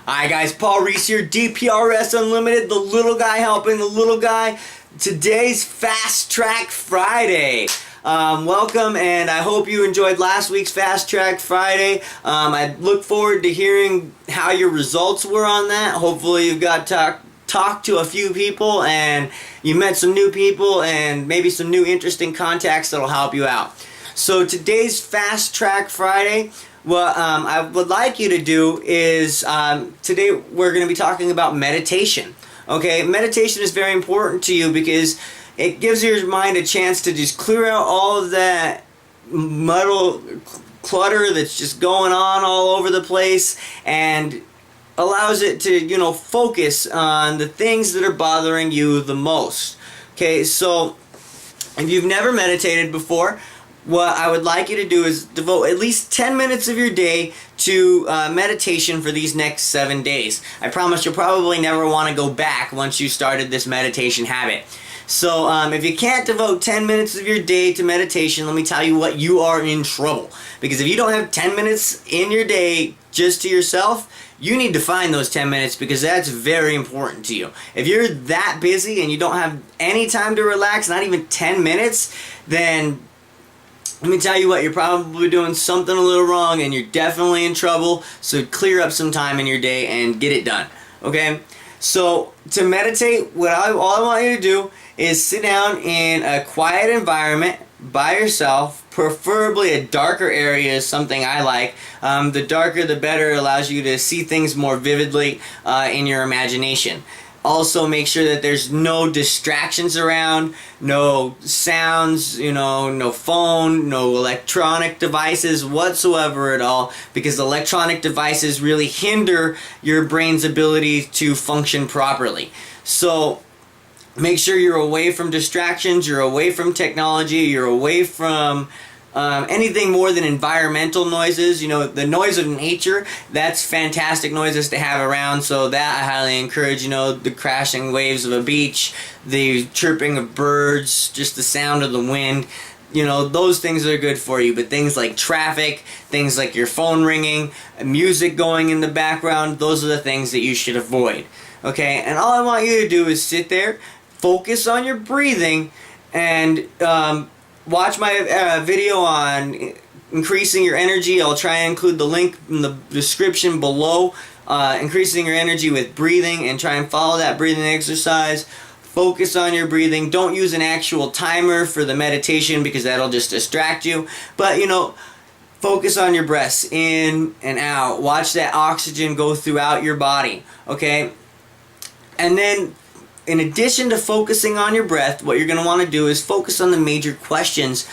Hi guys, Paul Ruiz here, DPRS Unlimited, the little guy helping the little guy. Today's Fast Track Friday. Welcome, and I hope you enjoyed last week's Fast Track Friday. I look forward to hearing how your results were on that. Hopefully you've got talked to a few people and you met some new people and maybe some new interesting contacts that'll help you out. So today's Fast Track Friday, what I would like you to do is, today we're going to be talking about meditation. Okay, meditation is very important to you because it gives your mind a chance to just clear out all of that muddle clutter that's just going on all over the place, and allows it to, focus on the things that are bothering you the most. Okay, so if you've never meditated before, what I would like you to do is devote at least 10 minutes of your day to meditation for these next 7 days. I promise you'll probably never want to go back once you started this meditation habit. So if you can't devote 10 minutes of your day to meditation, let me tell you what, you are in trouble. Because if you don't have 10 minutes in your day just to yourself, you need to find those 10 minutes, because that's very important to you. If you're that busy and you don't have any time to relax, not even 10 minutes, then let me tell you what, you're probably doing something a little wrong and you're definitely in trouble. So clear up some time in your day and get it done. Okay? So to meditate, all I want you to do is sit down in a quiet environment by yourself. Preferably a darker area is something I like. The darker the better. It allows you to see things more vividly in your imagination. Also, make sure that there's no distractions around, no sounds, no phone, no electronic devices whatsoever at all, because electronic devices really hinder your brain's ability to function properly. So make sure you're away from distractions, you're away from technology, you're away from anything more than environmental noises. The noise of nature, that's fantastic noises to have around, so that I highly encourage. The crashing waves of a beach, the chirping of birds, just the sound of the wind, those things are good for you. But things like traffic, things like your phone ringing, music going in the background, those are the things that you should avoid. Okay, and all I want you to do is sit there, focus on your breathing, and watch my video on increasing your energy. I'll try and include the link in the description below. Increasing your energy with breathing, and try and follow that breathing exercise. Focus on your breathing. Don't use an actual timer for the meditation because that'll just distract you. But, focus on your breaths in and out. Watch that oxygen go throughout your body. Okay? And then, in addition to focusing on your breath, what you're going to want to do is focus on the major questions,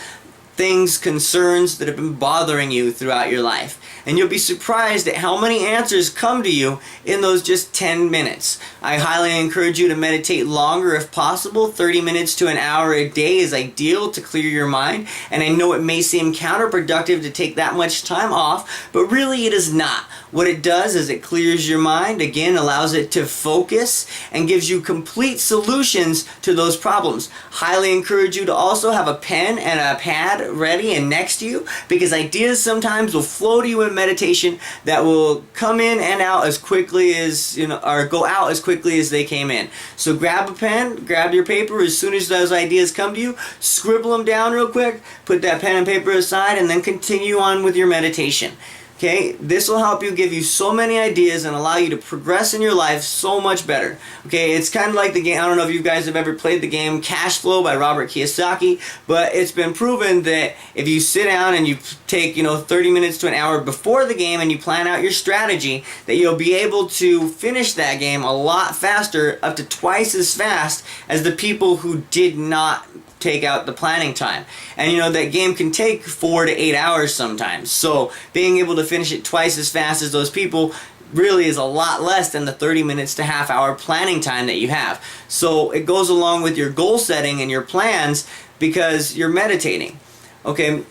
things, concerns that have been bothering you throughout your life. And you'll be surprised at how many answers come to you in those just 10 minutes. I highly encourage you to meditate longer if possible. 30 minutes to an hour a day is ideal to clear your mind. And I know it may seem counterproductive to take that much time off, but really it is not. What it does is it clears your mind, again, allows it to focus, and gives you complete solutions to those problems. Highly encourage you to also have a pen and a pad ready and next to you, because ideas sometimes will flow to you in meditation that will come in and out as quickly as, or go out as quickly as they came in. So grab a pen, grab your paper as soon as those ideas come to you, scribble them down real quick, put that pen and paper aside, and then continue on with your meditation. Okay, this will help you, give you so many ideas, and allow you to progress in your life so much better. Okay, it's kind of like the game, I don't know if you guys have ever played the game Cash Flow by Robert Kiyosaki, but it's been proven that if you sit down and you take, 30 minutes to an hour before the game and you plan out your strategy, that you'll be able to finish that game a lot faster, up to twice as fast as the people who did not take out the planning time. And that game can take 4 to 8 hours sometimes. So being able to finish it twice as fast as those people really is a lot less than the 30 minutes to half hour planning time that you have. So it goes along with your goal setting and your plans because you're meditating. Okay,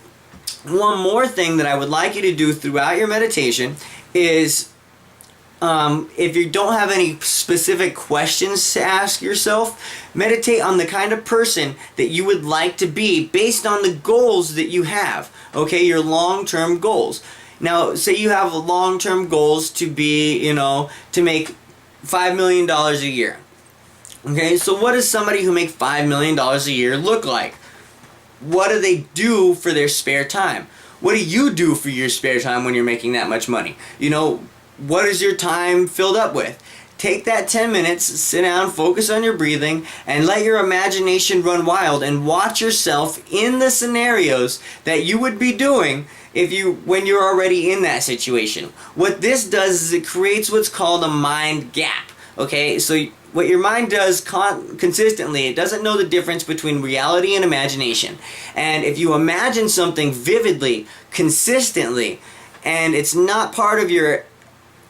one more thing that I would like you to do throughout your meditation is, if you don't have any specific questions to ask yourself, meditate on the kind of person that you would like to be based on the goals that you have. Okay, your long-term goals. Now, say you have long-term goals to be, to make $5 million a year. Okay, so what does somebody who makes $5 million a year look like? What do they do for their spare time? What do you do for your spare time when you're making that much money? What is your time filled up with? Take that 10 minutes, sit down, focus on your breathing, and let your imagination run wild and watch yourself in the scenarios that you would be doing when you're already in that situation. What this does is it creates what's called a mind gap. Okay, so what your mind does consistently, it doesn't know the difference between reality and imagination. And if you imagine something vividly, consistently, and it's not part of your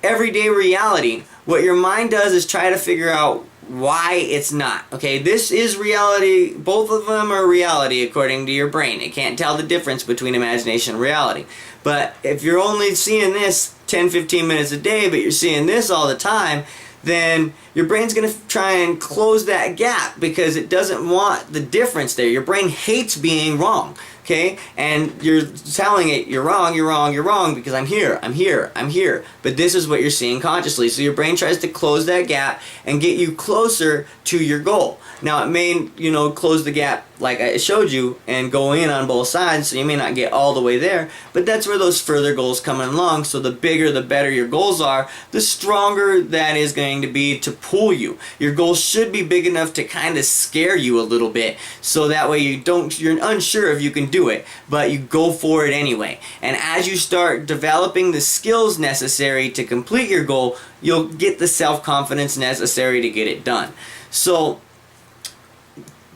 everyday reality, what your mind does is try to figure out why it's not. Okay, this is reality. Both of them are reality according to your brain. It can't tell the difference between imagination and reality. But if you're only seeing this 10-15 minutes a day, but you're seeing this all the time, then your brain's going to try and close that gap because it doesn't want the difference there. Your brain hates being wrong. Okay, and you're telling it you're wrong, you're wrong, you're wrong because I'm here, I'm here, I'm here. But this is what you're seeing consciously. So your brain tries to close that gap and get you closer to your goal. Now it may, close the gap like I showed you and go in on both sides, so you may not get all the way there, but that's where those further goals come along. So the bigger, the better your goals are, the stronger that is going to be to pull you. Your goals should be big enough to kind of scare you a little bit, so that way you're unsure if you can do it, but you go for it anyway. And as you start developing the skills necessary to complete your goal, you'll get the self-confidence necessary to get it done. So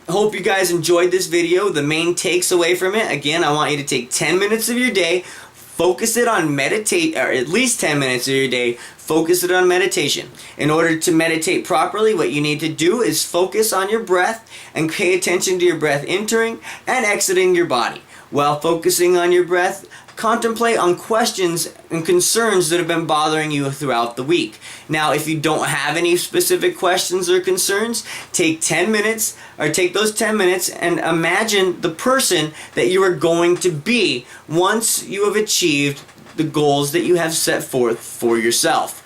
hope you guys enjoyed this video. The main takes away from it, again, I want you to take 10 minutes of your day, focus it on meditate, or at least 10 minutes of your day, focus it on meditation. In order to meditate properly, what you need to do is focus on your breath and pay attention to your breath entering and exiting your body. While focusing on your breath, contemplate on questions and concerns that have been bothering you throughout the week. Now, if you don't have any specific questions or concerns, take 10 minutes, or take those 10 minutes and imagine the person that you are going to be once you have achieved the goals that you have set forth for yourself.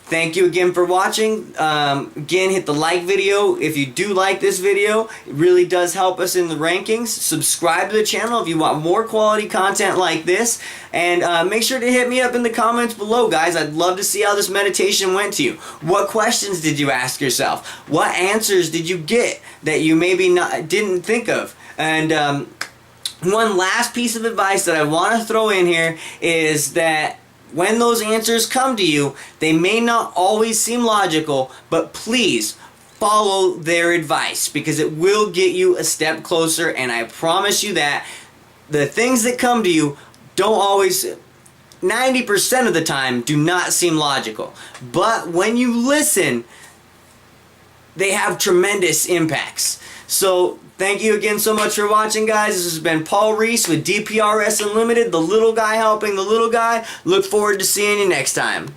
Thank you again for watching. Again, hit the like video if you do like this video. It really does help us in the rankings. Subscribe to the channel if you want more quality content like this. And make sure to hit me up in the comments below, guys. I'd love to see how this meditation went to you. What questions did you ask yourself? What answers did you get that you maybe didn't think of? And one last piece of advice that I want to throw in here is that when those answers come to you, they may not always seem logical, but please follow their advice because it will get you a step closer, and I promise you that the things that come to you don't always, 90% of the time, do not seem logical. But when you listen, they have tremendous impacts. So thank you again so much for watching, guys. This has been Paul Ruiz with DPRS Unlimited, the little guy helping the little guy. Look forward to seeing you next time.